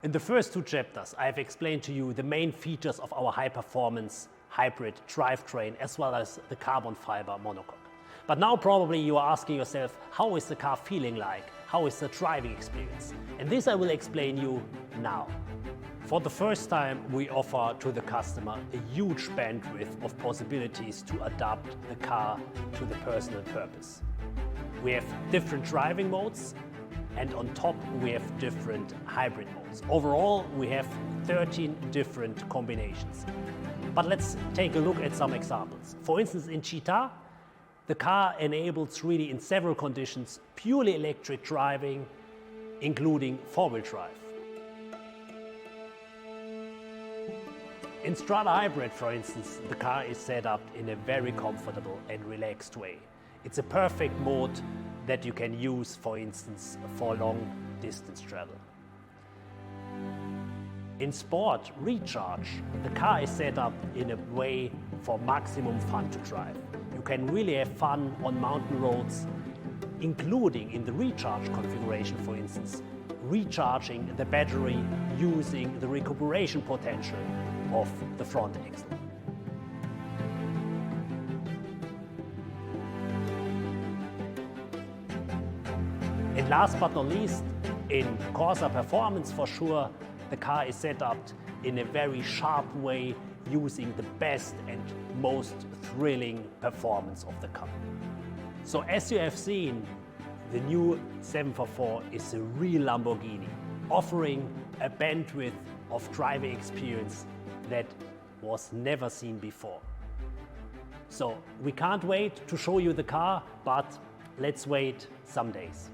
In the first two chapters, I have explained to you the main features of our high-performance hybrid drivetrain as well as the carbon fiber monocoque. But now probably you are asking yourself, how is the car feeling like? How is the driving experience? And this I will explain you now. For the first time, we offer to the customer a huge bandwidth of possibilities to adapt the car to the personal purpose. We have different driving modes, and on top we have different hybrid modes. Overall, we have 13 different combinations. But let's take a look at some examples. For instance, in Cheetah, the car enables really in several conditions purely electric driving, including four-wheel drive. In Strada Hybrid, for instance, the car is set up in a very comfortable and relaxed way. It's a perfect mode that you can use, for instance, for long distance travel. In Sport Recharge, the car is set up in a way for maximum fun to drive. You can really have fun on mountain roads, including in the recharge configuration, for instance, recharging the battery using the recuperation potential of the front axle. And last but not least, in Corsa Performance for sure, the car is set up in a very sharp way using the best and most thrilling performance of the car. So as you have seen, the new 744 is a real Lamborghini, offering a bandwidth of driving experience that was never seen before. So we can't wait to show you the car, but let's wait some days.